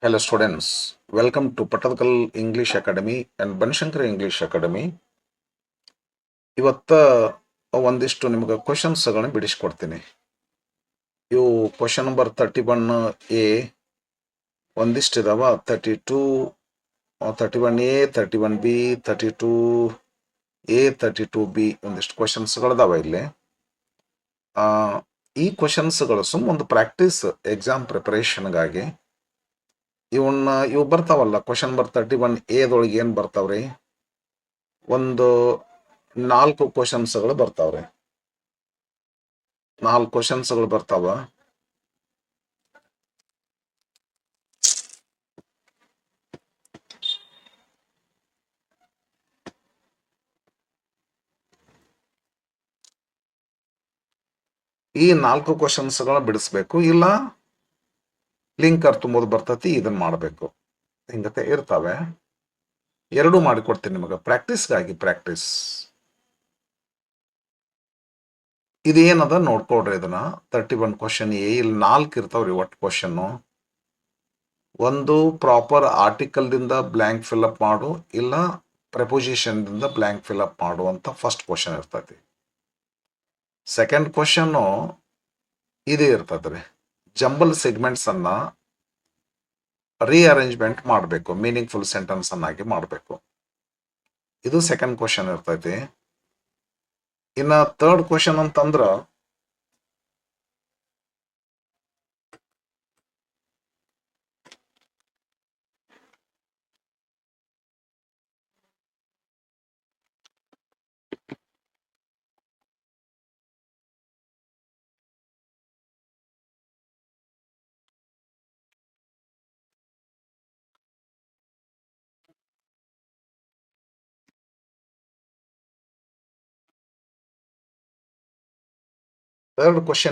Hello students, welcome to Patakal English Academy and Banshankar English Academy. ಇವತ್ತ ಒಂದಿಷ್ಟು ನಿಮಗೆ ಕ್ವಶನ್ಸ್ಗಳನ್ನ ಬಿಡಿಸ್ಕೊಡ್ತೀನಿ. ಇವು question number 31A ಒಂದಿಷ್ಟಿದಾವ, 32, 31A, 31B, 32A, 32B ಒಂದಿಷ್ಟು ಕ್ವಶನ್ಸ್ಗಳದಾವ ಇಲ್ಲಿ. ಈ ಕ್ವಶನ್ಸ್ಗಳು ಒಂದು ಪ್ರಾಕ್ಟೀಸ್ ಎಕ್ಸಾಮ್ ಪ್ರಿಪರೇಷನ್ಗಾಗಿ ಇವು ಬರ್ತಾವಲ್ಲ. ಕ್ವಶನ್ ನಂಬರ್ 31A ಏನು ಬರ್ತಾವ್ರಿ, ಒಂದು 4 ಕ್ವಶನ್ಸ್ಗಳು ಬರ್ತಾವ್ರಿ. 4 ಕ್ವಶನ್ಸ್ಗಳು ಬರ್ತಾವ. ಈ 4 ಕ್ವಶನ್ಸ್ಗಳ ಬಿಡಿಸ್ಬೇಕು, ಇಲ್ಲ ಲಿಂಕರ್ ತುಂಬೋದು ಬರ್ತತಿ, ಇದನ್ನ ಮಾಡಬೇಕು. ಹಿಂಗತೆ ಇರ್ತಾವೆ. ಎರಡೂ ಮಾಡಿಕೊಡ್ತೀನಿ ನಿಮಗೆ ಪ್ರಾಕ್ಟೀಸ್ಗಾಗಿ. ಪ್ರಾಕ್ಟೀಸ್ ಇದೇನದ ನೋಡ್ಕೊಡ್ರಿ. ಇದನ್ನ 31 ಕ್ವಶನ್ ಎ, ಇಲ್ಲಿ 4 ಇರ್ತಾವ್ರಿ ಒಟ್ಟು ಕ್ವಶನ್ನು. ಒಂದು ಪ್ರಾಪರ್ ಆರ್ಟಿಕಲ್ ದಿಂದ ಬ್ಲ್ಯಾಂಕ್ ಫಿಲ್ಅಪ್ ಮಾಡು, ಇಲ್ಲ ಪ್ರೆಪೋಸಿಷನ್ ದಿಂದ ಬ್ಲ್ಯಾಂಕ್ ಫಿಲ್ಅಪ್ ಮಾಡು ಅಂತ ಫಸ್ಟ್ ಕ್ವಶನ್ ಇರ್ತೈತಿ. ಸೆಕೆಂಡ್ ಕ್ವಶನ್ನು ಇದೇ ಇರ್ತದ್ರಿ, ಜಂಬಲ್ ಸೆಗ್ಮೆಂಟ್ಸ್ ಅನ್ನ ರೀಅರೇಂಜ್ಮೆಂಟ್ ಮಾಡಬೇಕು, ಮೀನಿಂಗ್ಫುಲ್ ಸೆಂಟೆನ್ಸ್ ಅನ್ನಾಗಿ ಮಾಡಬೇಕು. ಇದು ಸೆಕೆಂಡ್ ಕ್ವಶನ್ ಇರ್ತೈತಿ. ಇನ್ನ ಥರ್ಡ್ ಕ್ವಶನ್ ಅಂತಂದ್ರ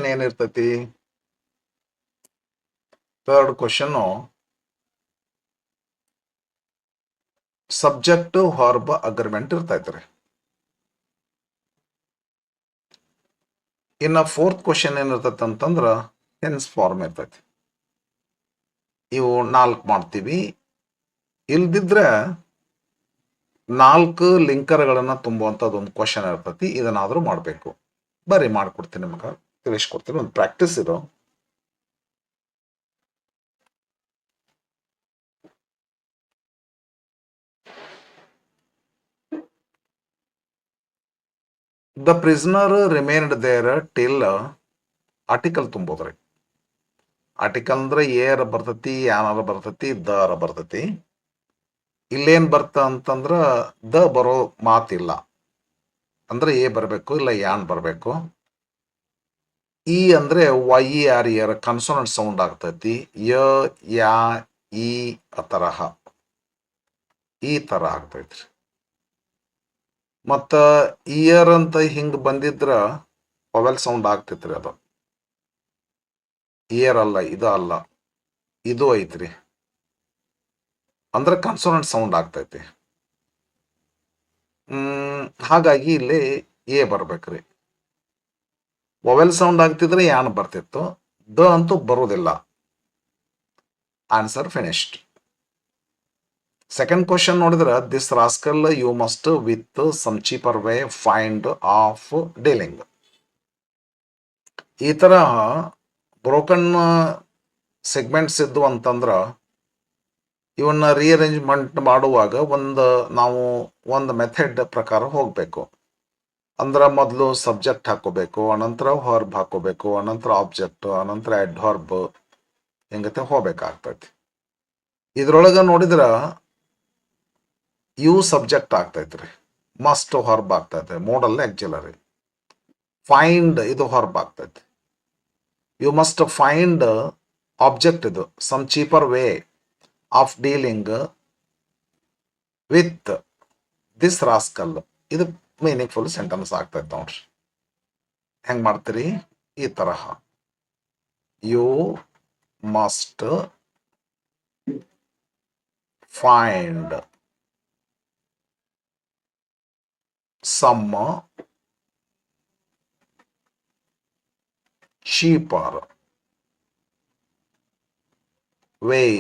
ಏನಿರ್ತೈತಿ? Third question subject verb agreement ಇರ್ತೈತ್ರಿ. ಇನ್ನ ಫೋರ್ತ್ ಕ್ವಶನ್ ಏನಿರ್ತೈತಿ ಅಂತಂದ್ರ ಟೆನ್ಸ್ ಫಾರ್ಮ್ ಇರ್ತೈತಿ. ಇವು 4 ಮಾಡ್ತೀವಿ. ಇಲ್ದಿದ್ರೆ 4 ಲಿಂಕರ್ಗಳನ್ನ ತುಂಬುವಂಥದ್ದು ಒಂದು ಕ್ವಶನ್ ಇರ್ತೈತಿ. ಇದನ್ನಾದ್ರೂ ಮಾಡಬೇಕು. ಬರ್ರಿ ಮಾಡ್ಕೊಡ್ತೀನಿ, ನಿಮ್ಗೆ ತಿಳಿಸ್ಕೊಡ್ತೀನಿ. ಒಂದು ಪ್ರಾಕ್ಟೀಸ್ ಇದು. The prisoner remained there till article ತುಂಬೋದ್ರಿ. ಆರ್ಟಿಕಲ್ ಅಂದ್ರೆ ಏರ ಬರ್ತತಿ, ಯಾನಾರ ಬರ್ತತಿ, ದರ ಬರ್ತತಿ. ಇಲ್ಲೇನ್ ಬರ್ತ ಅಂತಂದ್ರ ದ ಬರೋ ಮಾತಿಲ್ಲ, ಅಂದ್ರೆ ಎ ಬರಬೇಕು, ಇಲ್ಲ ಯಾನ್ ಬರಬೇಕು. ಇ ಅಂದ್ರೆ ವೈ ಆರ್ ಇಯರ್ ಕನ್ಸೋನೆಂಟ್ ಸೌಂಡ್ ಆಗ್ತೈತಿ. ಯ, ಯಾ, ಈ ತರಹ ಈ ತರ ಆಗ್ತೈತ್ರಿ. ಮತ್ತ ಇಯರ್ ಅಂತ ಹಿಂಗ್ ಬಂದಿದ್ರ ವವೆಲ್ ಸೌಂಡ್ ಆಗ್ತೈತ್ರಿ. ಅದು ಇಯರ್ ಅಲ್ಲ, ಇದು ಅಲ್ಲ, ಇದು ಐತ್ರಿ, ಅಂದ್ರೆ ಕನ್ಸೋನೆಂಟ್ ಸೌಂಡ್ ಆಗ್ತೈತಿ. ಹಾಗಾಗಿ ಇಲ್ಲಿ ಎ ಬರ್ಬೇಕ್ರಿ. ವೊವೆಲ್ ಸೌಂಡ್ ಆಗ್ತಿದ್ರೆ ಯಾನ್ ಬರ್ತಿತ್ತು, ದ ಅಂತೂ ಬರೋದಿಲ್ಲ. Answer finished. ಸೆಕೆಂಡ್ ಕ್ವಶನ್ ನೋಡಿದ್ರೆ, this rascal you must with some cheaper way find of dealing. ಈ ತರ ಬ್ರೋಕನ್ ಸೆಗ್ಮೆಂಟ್ಸ್ ಇದ್ದು ಅಂತಂದ್ರ ಇವನ್ನ ರೀಅರೇಂಜ್ಮೆಂಟ್ ಮಾಡುವಾಗ ನಾವು ಒಂದು ಮೆಥಡ್ ಪ್ರಕಾರ ಹೋಗ್ಬೇಕು. ಅಂದ್ರ ಮೊದಲು ಸಬ್ಜೆಕ್ಟ್ ಹಾಕೋಬೇಕು, ಅನಂತರ ವರ್ಬ್ ಹಾಕೋಬೇಕು, ಅನಂತರ ಆಬ್ಜೆಕ್ಟ್, ಅನಂತರ ಅಡ್ವರ್ಬ್, ಹಿಂಗತೆ ಹೋಗ್ಬೇಕಾಗ್ತೈತಿ. ಇದ್ರೊಳಗ ನೋಡಿದ್ರ ಯು ಸಬ್ಜೆಕ್ಟ್ ಆಗ್ತೈತ್ರಿ, ಮಸ್ಟ್ ವರ್ಬ್ ಆಗ್ತೈತೆ, ಮೋಡಲ್ ಆಕ್ಸಿಲರಿ. ಫೈಂಡ್ ಇದು ವರ್ಬ್ ಆಗ್ತೈತಿ. ಯು ಮಸ್ಟ್ ಫೈಂಡ್ ಆಬ್ಜೆಕ್ಟ್, ಇದು some cheaper way of dealing with this rascal. ಇದು ಮೀನಿಂಗ್ಫುಲ್ ಸೆಂಟೆನ್ಸ್ ಆಗ್ತೈತೆ ನೋಡ್ರಿ. ಹೆಂಗ್ ಮಾಡ್ತೀರಿ? ಈ ತರಹ, you must find some cheaper way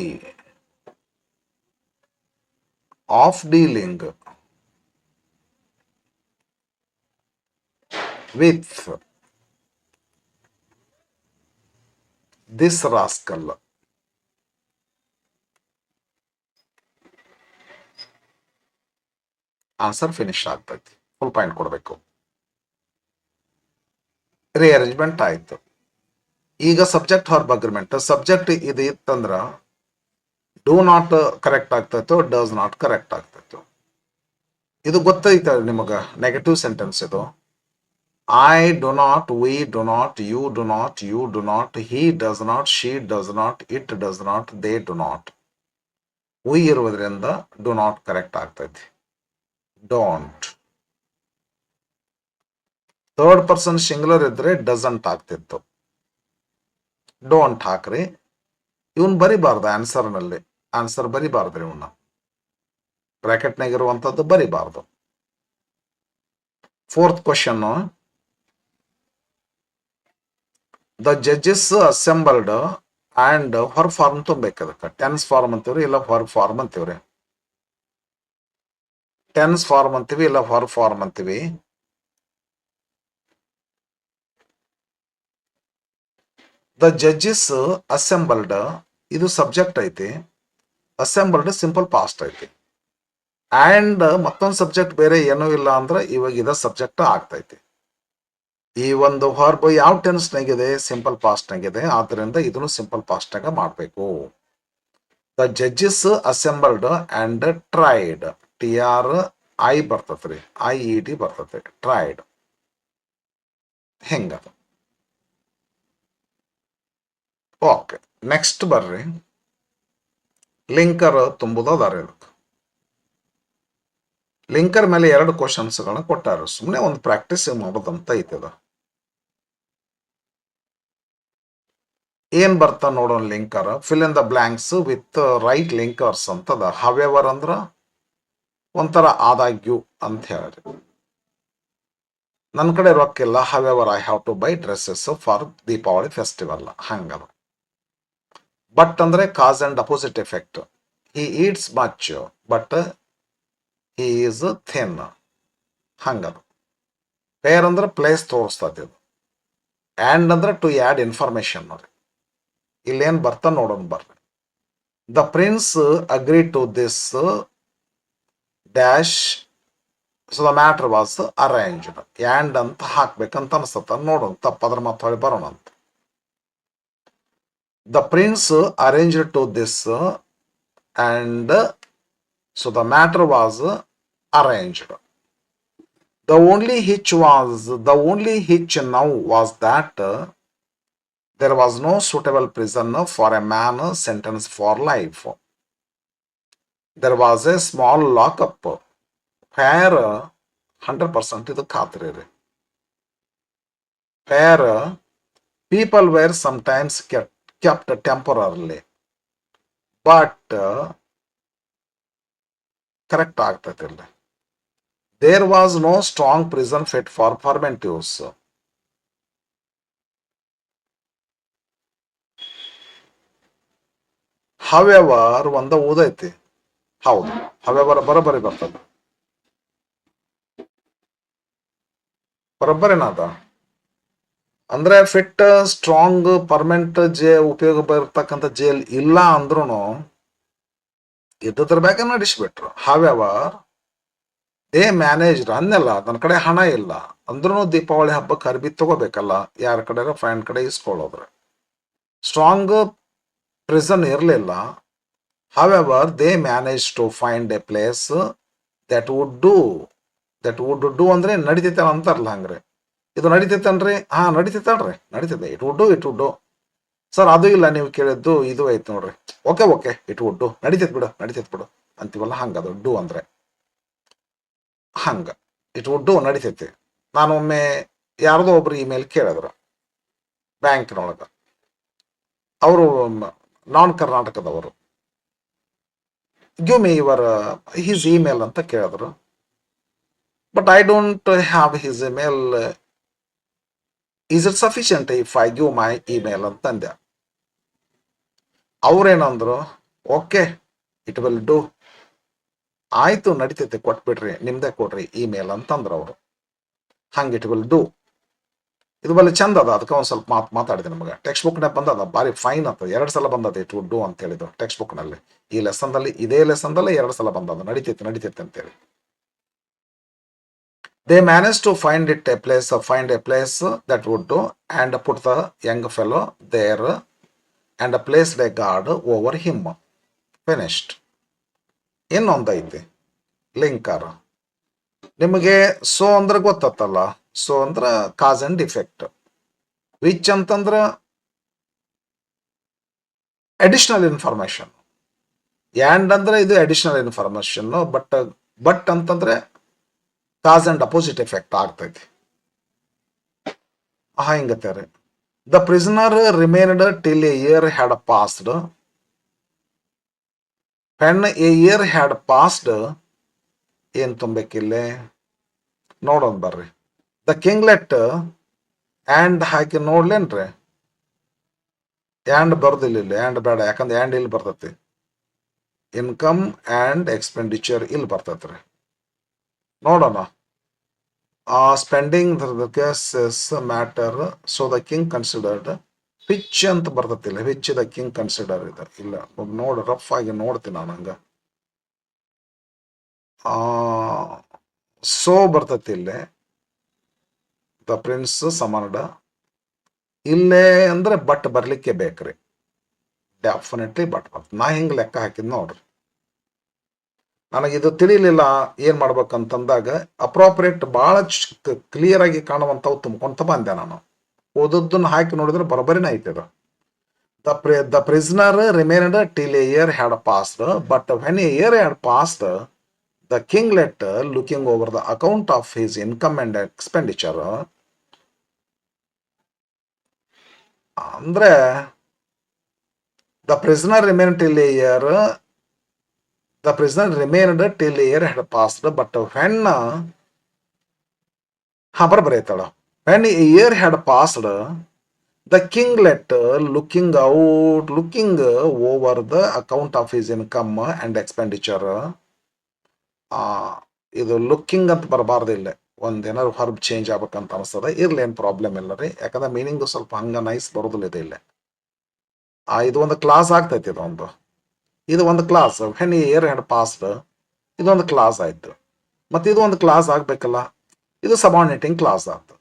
of dealing with this rascal. Answer finish ಆಗ್ತೈತಿ. ಫುಲ್ ಪಾಯಿಂಟ್ ಕೊಡಬೇಕು. ರಿಅರೇಂಜ್ಮೆಂಟ್ ಆಯ್ತು. ಈಗ ಸಬ್ಜೆಕ್ಟ್ ಹೊರಬ್ ಅಗ್ರಿಮೆಂಟ್. ಸಬ್ಜೆಕ್ಟ್ ಇದು ಇತ್ತಂದ್ರ ಡೂ ನಾಟ್ ಕರೆಕ್ಟ್ ಆಗ್ತೈತೋ, ಡಸ್ ನಾಟ್ ಕರೆಕ್ಟ್ ಆಗ್ತೈತೋ. ಇದು ಗೊತ್ತೈತ ನಿಮಗ, ನೆಗೆಟಿವ್ ಸೆಂಟೆನ್ಸ್ ಇದು. I do not, we do not, you do not, you do not, he does not, she does not, it does not, they do not. We ಇರುವುದರಿಂದ do not correct ಆಗ್ತೈತಿ. Don't. Third person singular ಇದ್ರೆ doesn't ಆಗ್ತಿತ್ತು. Don't ಹಾಕ್ರಿ. ಇವನ್ ಬರಿಬಾರ್ದು answer ನಲ್ಲಿ. Answer ಬರಿಬಾರ್ದ್ರಿ ಇವನ್ನ. ಬ್ರಾಕೆಟ್ನಾಗ ಇರುವಂತದ್ದು ಬರಿಬಾರ್ದು. Fourth question. The judges assembled and verb form ತುಂಬಬೇಕು. ಅದಕ್ಕೆ ಟೆನ್ಸ್ ಫಾರ್ಮ್ ಅಂತೀವ್ರಿ, ಇಲ್ಲ ಹೊರ್ ಫಾರ್ಮ್ ಅಂತೀವ್ರಿ. ಟೆನ್ಸ್ ಫಾರ್ಮ್ ಅಂತೀವಿ, ಇಲ್ಲ ಹೊರ್ ಫಾರ್ಮ್ ಅಂತೀವಿ. ದ ಜಡ್ಜಸ್ ಅಸೆಂಬಲ್ಡ್ ಇದು ಸಬ್ಜೆಕ್ಟ್ ಐತಿ. ಅಸೆಂಬಲ್ಡ್ ಸಿಂಪಲ್ ಪಾಸ್ಟ್ ಐತಿ. ಅಂಡ್ ಮತ್ತೊಂದು ಸಬ್ಜೆಕ್ಟ್ ಬೇರೆ ಏನೂ ಇಲ್ಲ ಅಂದ್ರೆ ಇವಾಗ ಇದ ಸಬ್ಜೆಕ್ಟ್ ಆಗ್ತೈತಿ. ಈ ಒಂದು ವರ್ಬ್ ಯಾವ ಟೆನ್ಸ್ ನಾಗಿದೆ? ಸಿಂಪಲ್ ಪಾಸ್ಟ್ ನಾಗಿದೆ. ಆದ್ರಿಂದ ಇದನ್ನು ಸಿಂಪಲ್ ಪಾಸ್ಟ್ ನಾಗ ಮಾಡಬೇಕು. The judges assembled and tried. TRI ಬರ್ತತ್ರಿ, IED ಬರ್ತತೆ. ಟ್ರೈಡ್. ಹೆಂಗದ? ಓಕೆ, ನೆಕ್ಸ್ಟ್ ಬರ್ರಿ. ಲಿಂಕರ್ ತುಂಬುದಾರ. ಲಿಂಕರ್ ಮೇಲೆ 2 ಕ್ವಶನ್ಸ್ಗಳನ್ನ ಕೊಟ್ಟಾರ. ಸುಮ್ಮನೆ ಒಂದು ಪ್ರಾಕ್ಟೀಸ್ ಮಾಡೋದಂತ ಐತದ. ಏನ್ ಬರ್ತಾ ನೋಡೋಣ linker. Fill in the blanks with right linkers ಅಂತದ. ಹವೆವರ್ ಅಂದ್ರ ಒಂಥರ ಆದಾಗ್ಯೂ ಅಂತ ಹೇಳ್ರಿ. ನನ್ನ ಕಡೆ ರೊಕ್ಕಿಲ್ಲ, however I have to buy dresses for Deepavali festival. ಹಂಗದ. ಬಟ್ ಅಂದ್ರೆ cause and opposite effect. He eats much but he is thin. ಹಂಗದ. ಪೇರ್ ಅಂದ್ರೆ ಪ್ಲೇಸ್ ತೋರಿಸ್ತದೆ ಇದು. ಆ್ಯಂಡ್ ಅಂದ್ರೆ ಟು ಆ್ಯಡ್ ಇನ್ಫಾರ್ಮೇಶನ್. ನೋಡಿ ಇಲ್ಲೇನು ಬರ್ತಾ ನೋಡೋಣ ಬರ್ರಿ. The prince agree to this dash so the matter was arranged. And ಅಂತ ಹಾಕ್ಬೇಕಂತ ಅನ್ಸತ್ತ. ನೋಡೋಣ, ತಪ್ಪದ್ರ ಮತ್ತೆ ಹೊಳಿ ಬರೋಣ ಅಂತ. The prince arranged to this and so the matter was arranged. The only hitch now was that there was no suitable prison for a man sentenced for life. There was a small lockup where 100% ಇದು ಖಾತ್ರಿ ರೀ. where people were sometimes kept temporarily. But correct ಆಗ್ತೈತಿಲ್ಲ. There was no strong prison fit for permanent use. However ಒಂದ ಓದೈತಿ. ಹೌದು, however ಬರೋಬ್ಬರಿ ಬರ್ತದೆ. ಬರೋಬ್ಬರೇನಾದ ಅಂದ್ರೆ ಫಿಟ್, ಸ್ಟ್ರಾಂಗ್, ಪರ್ಮನೆಂಟ್ ಉಪಯೋಗ ಬರ್ತಕ್ಕಂಥ ಜೇಲ್ ಇಲ್ಲ ಅಂದ್ರೂ ಇದ್ದದ್ರ ಬೇಗ ನಡೆಸ್ಬಿಟ್ರು. ಹಾವೆವರ್ ದೇ ಮ್ಯಾನೇಜ್ಡ್ ಅನ್ನೆಲ್ಲ. ನನ್ನ ಕಡೆ ಹಣ ಇಲ್ಲ ಅಂದ್ರೂ ದೀಪಾವಳಿ ಹಬ್ಬಕ್ಕೆ ಅರ್ಬಿ ತಗೋಬೇಕಲ್ಲ, ಯಾರ ಕಡೆ ಫ್ರೆಂಡ್ ಕಡೆ ಇಸ್ಕೊಳ್ಳೋದ್ರೆ. ಸ್ಟ್ರಾಂಗ್ ಪ್ರಿಸನ್ ಇರಲಿಲ್ಲ. However they manage to find a place that would do ಅಂದ್ರೆ ನಡಿತೈತೆ ಅಂತಾರಲ್ಲ ಹಂಗ್ರೆ. ಇದು ನಡಿತೈತನ್ರಿ? ಹಾ ನಡಿತೈತಲ್ರಿ, ನಡಿತೈತೆ. It would do sir. ಅದು ಇಲ್ಲ ನೀವು ಕೇಳಿದ್ದು, ಇದು ಐತೆ ನೋಡ್ರಿ. ಓಕೆ ಇಟ್ ವುಡ್ ಡೂ, ನಡಿತೈತ್ ಬಿಡು ಅಂತೀವಲ್ಲ, ಹಂಗದು ಡೂ ಅಂದ್ರೆ ಹಂಗ. ಇಟ್ ವುಡ್ ಡೂ ನಡಿತೈತಿ. ನಾನೊಮ್ಮೆ ಯಾರ್ದೋ ಒಬ್ರು ಇಮೇಲ್ ಕೇಳಿದ್ರು ಬ್ಯಾಂಕ್ನೊಳಗ. ಅವರು ನಾನ್ ಕರ್ನಾಟಕದವರು. Give me your his email ಅಂತ ಕೇಳಿದ್ರು. But I don't have his email. Is it sufficient if I give my email ಅಂತಂದೆ. ಅವ್ರೇನಂದ್ರು, ಓಕೆ ಇಟ್ ವಿಲ್ ಡೂ. ಆಯ್ತು ನಡಿತೈತೆ ಕೊಟ್ಬಿಡ್ರಿ ನಿಮ್ದೇ ಕೊಡ್ರಿ ಇಮೇಲ್ ಅಂತಂದ್ರ ಅವರು. ಹಂಗೆ ಇಟ್ ವಿಲ್ ಡೂ. ಇದು ಬಲ್ಲಿ ಚಂದ ಅದ, ಅದಕ್ಕೆ ಒಂದು ಸ್ವಲ್ಪ ಮಾತಾಡಿದೆ ನಮಗೆ. ಟೆಕ್ಸ್ಟ್ ಬುಕ್ನಾಗ ಬಂದದ ಭಾರಿ ಫೈನ್ ಅಂತ, 2 ಸಲ ಬಂದದ ಇಟ್ ವುಡ್ ಡೂ ಅಂತ ಹೇಳಿದ್ರು ಟೆಕ್ಸ್ಟ್ ಬುಕ್ನಲ್ಲಿ. ಈ ಲೆಸನ್ದಲ್ಲಿ ಇದೇ ಲೆಸನ್ದಲ್ಲೇ 2 ಸಲ ಬಂದದ, ನಡಿತೈತೆ ಅಂತೇಳಿ. They managed to find a place that would do, and put the young fellow there and placed a guard over him. Finished. ಇನ್ನೊಂದೈತಿ ಲಿಂಕರ್. ನಿಮಗೆ ಸೊ ಅಂದ್ರೆ ಗೊತ್ತತ್ತಲ್ಲ, ಸೊ ಅಂದ್ರೆ ಕಾಸ್ ಅಂಡ್ ಡಿಫೆಕ್ಟ್. ವಿಚ್ ಅಂತಂದ್ರೆ ಅಡಿಷನಲ್ ಇನ್ಫಾರ್ಮೇಶನ್. ಆ್ಯಂಡ್ ಅಂದ್ರೆ ಇದು additional information. But ಅಂತಂದ್ರೆ ಕಾಸ್ ಅಂಡ್ ಅಪೋಸಿಟ್ ಎಫೆಕ್ಟ್ ಆಗ್ತೈತಿ. ಹಿಂಗತ್ತಾರೆ. The prisoner remained till a year had passed. When a year had passed ಏನ್ ತುಂಬಬೇಕಿಲ್ಲೇ ನೋಡೋಣ ಬರ್ರಿ. ದ ಕಿಂಗ್ಲೆಟ್ ಆ್ಯಂಡ್ ಹಾಕಿ ನೋಡ್ಲೇನ್ರಿ. ಆ್ಯಂಡ್ ಬರ್ದಿಲ್ಲ ಇಲ್ಲಿ, ಆ್ಯಂಡ್ ಬೇಡ, ಯಾಕಂದ್ರೆ ಆ್ಯಂಡ್ ಇಲ್ಲಿ ಬರ್ತೈತಿ. ಇನ್ಕಮ್ ಆ್ಯಂಡ್ ಎಕ್ಸ್ಪೆಂಡಿಚರ್ ಇಲ್ಲಿ ಬರ್ತೈತ್ರಿ. ನೋಡೋಣ. Spending the case is matter, so the king considered. Which ಅಂತ ಬರ್ತತಿಲ್ಲ, ವಿಚ್ ದ ಕಿಂಗ್ ಕನ್ಸಿಡರ್ ಇದೆ ಇಲ್ಲ. ನೋಡಿ ರಫ್ ಆಗಿ ನೋಡ್ತೀನಿ ನಾನು ಹಂಗ. ಸೊ ಬರ್ತತಿ ಇಲ್ಲೇ. ದ ಪ್ರಿನ್ಸ್ ಸಮರ್ಡ ಇಲ್ಲೇ ಅಂದ್ರೆ ಬಟ್ ಬರ್ಲಿಕ್ಕೆ ಬೇಕ್ರಿ, ಡೆಫಿನೆಟ್ಲಿ ಬಟ್ ಬರ್ತದೆ. ನಾ ಹಿಂಗೆ ಲೆಕ್ಕ ಹಾಕಿದ್ ನೋಡ್ರಿ. ನನಗಿದು ತಿಳಿಲಿಲ್ಲ ಏನ್ ಮಾಡ್ಬೇಕಂತಂದಾಗ ಅಪ್ರೋಪ್ರಿಯೇಟ್ ಭಾಳ ಕ್ಲಿಯರ್ ಆಗಿ ಕಾಣುವಂಥವು ತುಂಬ್ಕೊಂತ ಬಂದೆ ನಾನು. ಓದದ್ದನ್ನು ಹಾಕಿ ನೋಡಿದ್ರೆ ಬರೋಬ್ಬರಿನೇ ಐತದ. The prisoner remained till a year had passed, but when a year had passed the kinglet looking over the account of his income and expenditure. ಅಂದ್ರೆ the prisoner remained till a year, the prisoner remained till a year had passed, but when ಬರೈತಳ when a year had passed the kinglet looking over the account of his income and expenditure. ಇದು looking ಅಂತ ಬರಬಾರ್ದು ಇಲ್ಲ, ಒಂದೇನಾದ್ರು herb change ಆಗ್ಬೇಕಂತ ಅನಿಸ್ತದೆ. ಇರ್ಲಿ, ಏನು problem ಇಲ್ಲ ರೀ, ಯಾಕಂದ್ರೆ ಮೀನಿಂಗು ಸ್ವಲ್ಪ ಹಂಗ ನೈಸ್ ಬರೋದಿಲ್ಲ ಇದೆ ಇಲ್ಲೇ. ಇದು ಒಂದು ಕ್ಲಾಸ್ ಆಗ್ತೈತಿ. ಇದು ಒಂದು clause. When a year had passed ಇದೊಂದು ಕ್ಲಾಸ್ ಆಯ್ತು. ಮತ್ತೆ ಇದು ಒಂದು ಕ್ಲಾಸ್ ಆಗ್ಬೇಕಲ್ಲ, ಇದು ಸಬಾರ್ಡಿನೇಟಿಂಗ್ ಕ್ಲಾಸ್ ಆಯ್ತು.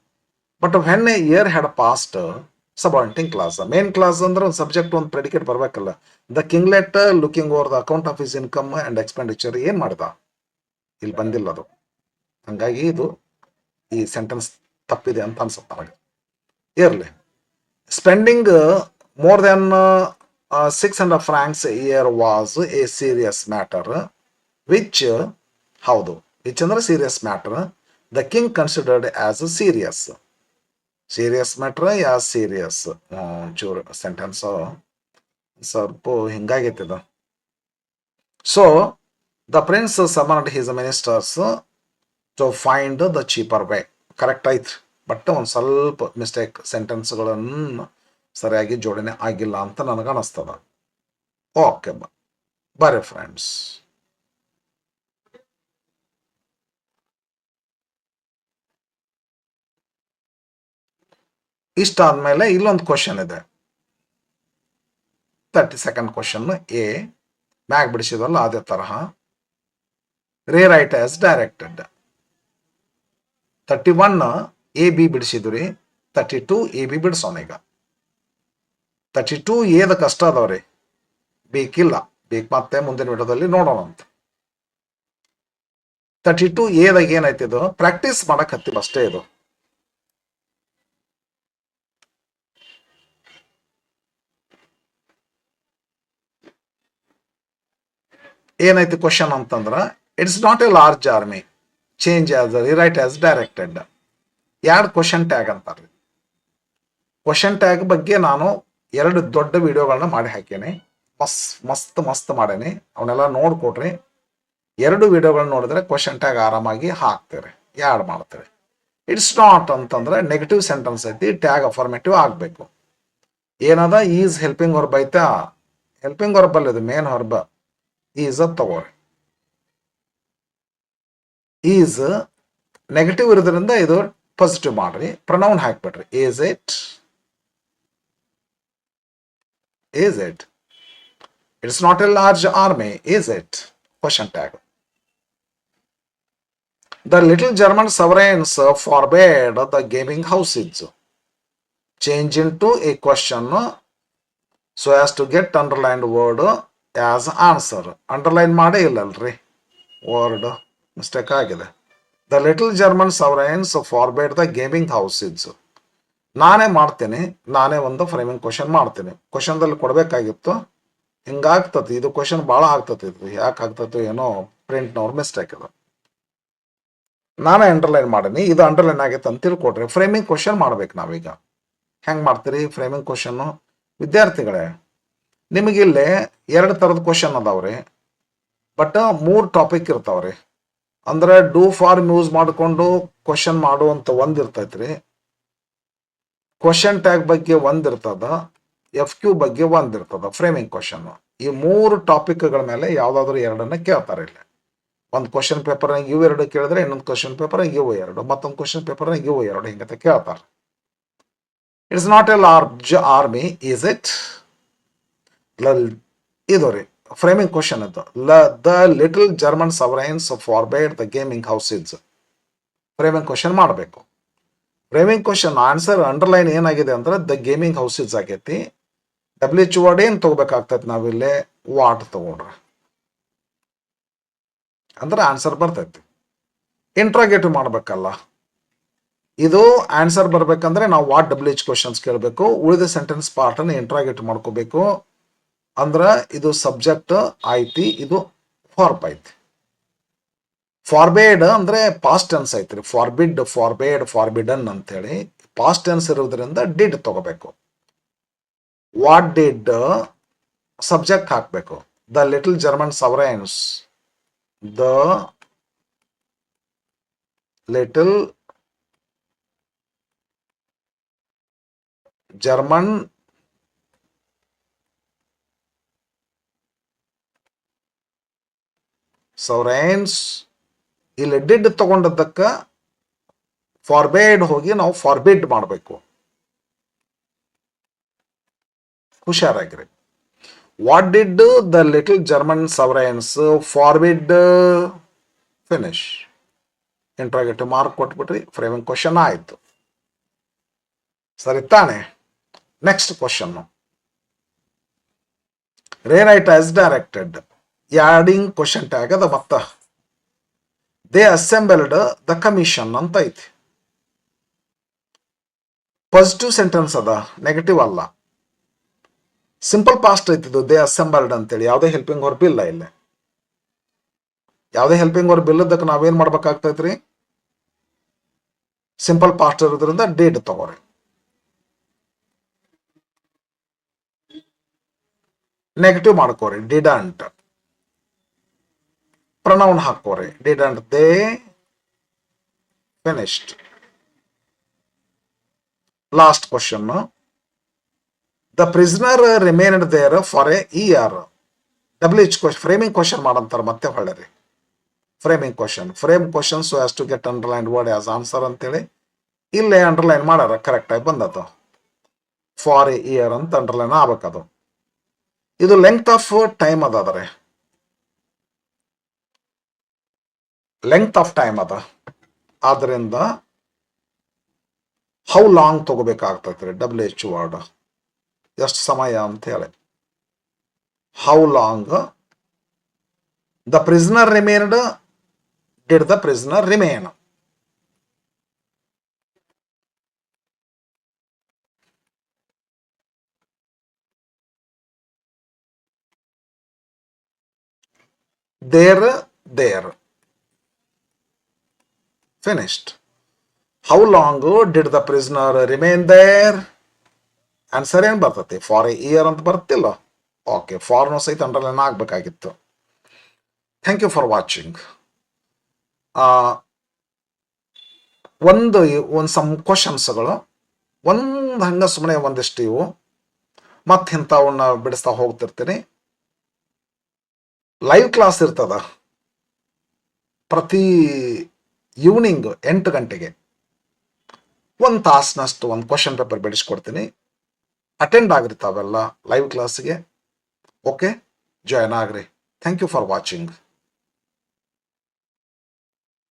But when a year had passed subordinating clause. Main clause ಅಂದ್ರೆ ಒಂದು ಸಬ್ಜೆಕ್ಟ್ ಒಂದು ಪ್ರೆಡಿಕೇಟ್ ಬರ್ಬೇಕಲ್ಲ. The kinglet looking over the account of his income and expenditure ಏನ್ ಮಾಡ್ದ ಇಲ್ಲಿ ಬಂದಿಲ್ಲ ಅದು. ಹಂಗಾಗಿ ಇದು ಈ ಸೆಂಟೆನ್ಸ್ ತಪ್ಪಿದೆ ಅಂತ ಅನ್ಸುತ್ತೆ ನನಗೆ. ಇರ್ಲಿ. Spending more than 600 francs a year was a serious matter, which ಹೌದು, ವಿಚ್ ಅಂದ್ರೆ serious matter. The king considered as serious matter as serious. ಚೂರು ಸೆಂಟೆನ್ಸ್ ಸ್ವಲ್ಪ ಹಿಂಗಾಗೈತಿದ. So the prince summoned his ministers to find the cheaper way. Correct ಆಯ್ತು, but ಒಂದು ಸ್ವಲ್ಪ mistake, ಸೆಂಟೆನ್ಸ್ಗಳನ್ನು ಸರಿಯಾಗಿ ಜೋಡಣೆ ಆಗಿಲ್ಲ ಅಂತ ನನಗೆ ಅನಿಸ್ತದ. ಓಕೆ ಬರ್ರಿ ಫ್ರೆಂಡ್ಸ್. ಇಷ್ಟಾದ್ಮೇಲೆ ಇಲ್ಲೊಂದು ಕ್ವಶನ್ ಇದೆ, 32nd ಕ್ವಶನ್. ಎ ಮ್ಯಾಗ್ ಬಿಡಿಸಿದಲ್ಲ ಅದೇ ತರಹ rewrite as directed. 31 A B ಬಿಡಿಸಿದ್ರಿ, 32 ಎ ಬಿ ಬಿಡಿಸೋಣ. ಈಗ 32 ಏದ ಕಷ್ಟ ಅದಾವ್ರಿ, ಬೇಕಿಲ್ಲ, ಬೇಕು ಮತ್ತೆ ಮುಂದಿನ ವಿಡಿಯೋದಲ್ಲಿ ನೋಡೋಣ ಅಂತ. 32 ಏದಾಗ ಏನಾಯ್ತಿದು ಪ್ರಾಕ್ಟೀಸ್ ಮಾಡಕ್ ಹತ್ತಿಲ್ಲ ಅಷ್ಟೇ. ಇದು ಏನಾಯ್ತು ಕ್ವಶನ್ ಅಂತಂದ್ರ, it's not a large army, change as rewrite as directed. ಎರಡು ಕ್ವಶನ್ ಟ್ಯಾಗ್ ಅಂತಾರೆ. ಕ್ವಶನ್ ಟ್ಯಾಗ್ ಬಗ್ಗೆ ನಾನು 2 ದೊಡ್ಡ ವಿಡಿಯೋಗಳನ್ನ ಮಾಡಿ ಹಾಕೇನೆ, ಮಸ್ತ್ ಮಾಡೇನಿ. ಅವನ್ನೆಲ್ಲ ನೋಡ್ಕೊಡ್ರಿ. 2 ವಿಡಿಯೋಗಳನ್ನ ನೋಡಿದ್ರೆ ಕ್ವಶನ್ ಟ್ಯಾಗ್ ಆರಾಮಾಗಿ ಹಾಕ್ತೀರಿ, ಯಾಡ್ ಮಾಡ್ತೀರಿ. ಇಟ್ಸ್ ನಾಟ್ ಅಂತಂದ್ರೆ ನೆಗೆಟಿವ್ ಸೆಂಟೆನ್ಸ್ ಐತಿ, ಟ್ಯಾಗ್ ಅಫರ್ಮೇಟಿವ್ ಆಗ್ಬೇಕು. ಏನದ ಈಸ್ ಹೆಲ್ಪಿಂಗ್ ವರ್ಬ್ ಐತಾ, ಹೆಲ್ಪಿಂಗ್ ವರ್ಬ್ ಅಲ್ಲ ಇದು ಮೇನ್ ವರ್ಬ್. ಈಸ್ ತಗೋರಿ. ಈಸ್ ನೆಗೆಟಿವ್ ಇರೋದ್ರಿಂದ ಇದು ಪಾಸಿಟಿವ್ ಮಾಡ್ರಿ, ಪ್ರನೌನ್ ಹಾಕ್ಬಿಡ್ರಿ. Is it, is it, it's not a large army, is it, question tag. The little German sovereigns forbade the gaming houses. Change into a question so as to get underlined word as answer. Underline ಮಾಡೇ ಇಲ್ಲಲ್ರಿ, word mistake ಆಗಿದೆ. The little German sovereigns forbade the gaming houses. ನಾನೇ ಮಾಡ್ತೇನೆ, ನಾನೇ ಒಂದು framing question ಮಾಡ್ತೇನೆ. ಕ್ವಶನ್ದಲ್ಲಿ ಕೊಡಬೇಕಾಗಿತ್ತು, ಹಿಂಗಾಗ್ತತಿ ಇದು. ಕ್ವಶನ್ ಭಾಳ ಆಗ್ತತಿ ಇದು, ಯಾಕೆ ಆಗ್ತತಿ ಏನೋ ಪ್ರಿಂಟ್ನವ್ರು ಮಿಸ್ಟೇಕ್ ಇದೆ. ನಾನೇ ಅಂಡರ್ಲೈನ್ ಮಾಡೀನಿ, ಇದು ಅಂಡರ್ಲೈನ್ ಆಗೈತೆ ಅಂತ ತಿಳ್ಕೊಡ್ರಿ. ಫ್ರೇಮಿಂಗ್ ಕ್ವಶನ್ ಮಾಡ್ಬೇಕು ನಾವೀಗ. ಹೆಂಗೆ ಮಾಡ್ತೀರಿ ಫ್ರೇಮಿಂಗ್ ಕ್ವಶನ್ನು? ವಿದ್ಯಾರ್ಥಿಗಳೇ, ನಿಮಗಿಲ್ಲಿ 2 ಥರದ ಕ್ವಶನ್ ಅದಾವ್ರಿ, ಬಟ್ 3 ಟಾಪಿಕ್ ಇರ್ತಾವ್ರಿ. ಅಂದ್ರೆ ಡೂ ಫಾರ್ಮ್ ಯೂಸ್ ಮಾಡಿಕೊಂಡು ಕ್ವಶನ್ ಮಾಡುವಂತ ಒಂದು ಇರ್ತೈತ್ರಿ, ಕ್ವಶನ್ ಟ್ಯಾಗ್ ಬಗ್ಗೆ ಒಂದಿರ್ತದ, FQ ಬಗ್ಗೆ ಒಂದಿರ್ತದ, ಫ್ರೇಮಿಂಗ್ ಕ್ವಶನ್. ಈ 3 ಟಾಪಿಕ್ಗಳ ಮೇಲೆ ಯಾವ್ದಾದ್ರು 2 ಕೇಳ್ತಾರೆ ಇಲ್ಲಿ. ಒಂದು ಕ್ವಶನ್ ಪೇಪರ್ನಾಗ ಇವು 2 ಕೇಳಿದ್ರೆ, ಇನ್ನೊಂದು ಕ್ವಶನ್ ಪೇಪರ್ನಾಗ ಇವು 2, ಮತ್ತೊಂದು ಕ್ವಶನ್ ಪೇಪರ್ನಾಗ ಇವು 2, ಹಿಂಗತೆ ಕೇಳ್ತಾರೆ. It's not a large army, is it? ಇದು ರೀ ಫ್ರೇಮಿಂಗ್ ಕ್ವಶನ್ ಅದು. The little German sovereigns forbade the gaming houses. Framing question ಮಾಡಬೇಕು. ಫ್ರೇಮಿಂಗ್ ಕ್ವಶನ್ ಆನ್ಸರ್ ಅಂಡರ್ಲೈನ್ ಏನಾಗಿದೆ ಅಂದ್ರೆ ದ ಗೇಮಿಂಗ್ ಹೌಸಸ್ ಆಗೈತಿ. WH ವರ್ಡ್ ಏನು ತಗೋಬೇಕಾಗ್ತೈತಿ ನಾವಿಲ್ಲಿ? ವಾಟ್ ತಗೊಂಡ್ರೆ ಅಂದ್ರೆ ಆನ್ಸರ್ ಬರ್ತೈತಿ. ಇಂಟ್ರಾಗೇಟಿವ್ ಮಾಡ್ಬೇಕಲ್ಲ, ಇದು ಆನ್ಸರ್ ಬರ್ಬೇಕಂದ್ರೆ ನಾವು ವಾಟ್ WH ಕ್ವಶನ್ಸ್ ಕೇಳಬೇಕು, ಉಳಿದ ಸೆಂಟೆನ್ಸ್ ಪಾರ್ಟ್ ಅನ್ನು ಇಂಟ್ರಾಗೇಟಿವ್ ಮಾಡ್ಕೋಬೇಕು. ಅಂದ್ರೆ ಇದು ಸಬ್ಜೆಕ್ಟ್ ಐತಿ, ಇದು ಫಾರ್ಬ್ ಐತಿ. ಫಾರ್ಬೇಡ್ ಅಂದ್ರೆ ಪಾಸ್ಟ್ ಟೆನ್ಸ್ ಐತ್ರಿ. ಫಾರ್ಬಿಡ್, ಫಾರ್ಬೇಡ್, ಫಾರ್ಬಿಡನ್ ಅಂತೇಳಿ ಪಾಸ್ಟ್ ಟೆನ್ಸ್ ಇರೋದ್ರಿಂದ ಡಿಡ್ ತಗೋಬೇಕು. ವಾಟ್ ಡಿಡ್ ಸಬ್ಜೆಕ್ಟ್ ಹಾಕಬೇಕು. The little German sovereigns, the little German sovereigns. ಇಲ್ಲಿ ಡಿಡ್ ತಗೊಂಡದ್ದಕ್ಕ ಫಾರ್ಬೇಡ್ ಹೋಗಿ ನಾವು ಫಾರ್ಬಿಡ್ ಮಾಡಬೇಕು. ಹುಷಾರಾಗಿರಿ. What did the little German sovereigns forbid? Finish. Interrogative mark ಕೊಟ್ಬಿಟ್ರಿ, ಫ್ರೇಮಿಂಗ್ ಕ್ವಶನ್ ಆಯಿತು. ಸರಿ ತಾನೆ? Next question. Rewrite as directed. Adding question tag ಅದ. ಮತ್ತ ದೇ ಅಸೆಂಬಲ್ಡ್ ದ ಕಮಿಷನ್ ಅಂತ ಐತಿ. ಪಾಸಿಟಿವ್ ಸೆಂಟೆನ್ಸ್ ಅದ, ನೆಗೆಟಿವ್ ಅಲ್ಲ. ಸಿಂಪಲ್ ಪಾಸ್ಟ್ ಐತಿದ್ದು ದೇ ಅಸೆಂಬಲ್ಡ್ ಅಂತೇಳಿ. ಯಾವುದೇ ಹೆಲ್ಪಿಂಗ್ ವರ್ಬ್ ಇಲ್ಲ ಇಲ್ಲಿ. ಯಾವುದೇ ಹೆಲ್ಪಿಂಗ್ ವರ್ಬ್ ಇಲ್ಲದಕ್ಕೆ ನಾವೇನ್ ಮಾಡ್ಬೇಕಾಗ್ತೈತ್ರಿ? ಸಿಂಪಲ್ ಪಾಸ್ಟ್ ಇರೋದ್ರಿಂದ ಡಿಡ್ ತಗೋರಿ. ನೆಗೆಟಿವ್ ಮಾಡ್ಕೋರಿ, ಡಿಡಂಟ್. ಪ್ರನೌನ್ ಹಾಕೋರಿ, didn't they finished. Last question. The prisoner remained there for a year. WH question framing question ಮಾಡಂತಾರ ಮತ್ತೆ ಹೊಳ್ಳಿ. Framing question, frame question so as to get underline word as answer ಅಂತೇಳಿ ಇಲ್ಲೇ underline ಮಾಡಾರ, correct ಆಗಿ ಬಂದದು. For a year ಅಂತ underline ಆಗ್ಬೇಕದು. ಇದು ಲೆಂತ್ ಆಫ್ ಟೈಮ್ ಅದಾದ್ರೆ, ಲೆಂತ್ ಆಫ್ ಟೈಮ್ ಅದ. ಆದ್ರಿಂದ ಹೌ ಲಾಂಗ್ ತಗೋಬೇಕಾಗ್ತೈತ್ರಿ WH ವರ್ಡ್, ಎಷ್ಟು ಸಮಯ ಅಂತ ಹೇಳಿ. How long the prisoner remained, did the prisoner remain. There finished. How long did the prisoner remain there? Answer ಏನ್ ಬರ್ತೈತಿ? ಫಾರ್ ಎ ಇಯರ್ ಅಂತ ಬರ್ತಿಲ್ಲ. ಓಕೆ, ಫಾರ್ನು ಸಹಿತ ಅಂಡರ್ಲೈನ್ ಆಗ್ಬೇಕಾಗಿತ್ತು. Thank you for watching. ಒಂದು ಸಮ್ ಕ್ವಶನ್ಸ್ಗಳು ಒಂದು ಹಂಗ ಸುಮ್ಮನೆ ಒಂದಿಷ್ಟು ಇವು ಮತ್ತೆ ಇಂಥವನ್ನ ಬಿಡಿಸ್ತಾ ಹೋಗ್ತಿರ್ತೀನಿ. ಲೈವ್ ಕ್ಲಾಸ್ ಇರ್ತದ, ಪ್ರತಿ ಈವ್ನಿಂಗ್ 8 ಗಂಟೆಗೆ 1 ತಾಸಿನಷ್ಟು ಒಂದು ಕ್ವಶನ್ ಪೇಪರ್ ಬಿಡಿಸ್ಕೊಡ್ತೀನಿ. ಅಟೆಂಡ್ ಆಗ್ರಿ ತಾವೆಲ್ಲ ಲೈವ್ ಕ್ಲಾಸ್ಗೆ. ಓಕೆ, ಜಾಯ್ನ್ ಆಗ್ರಿ. Thank you for watching.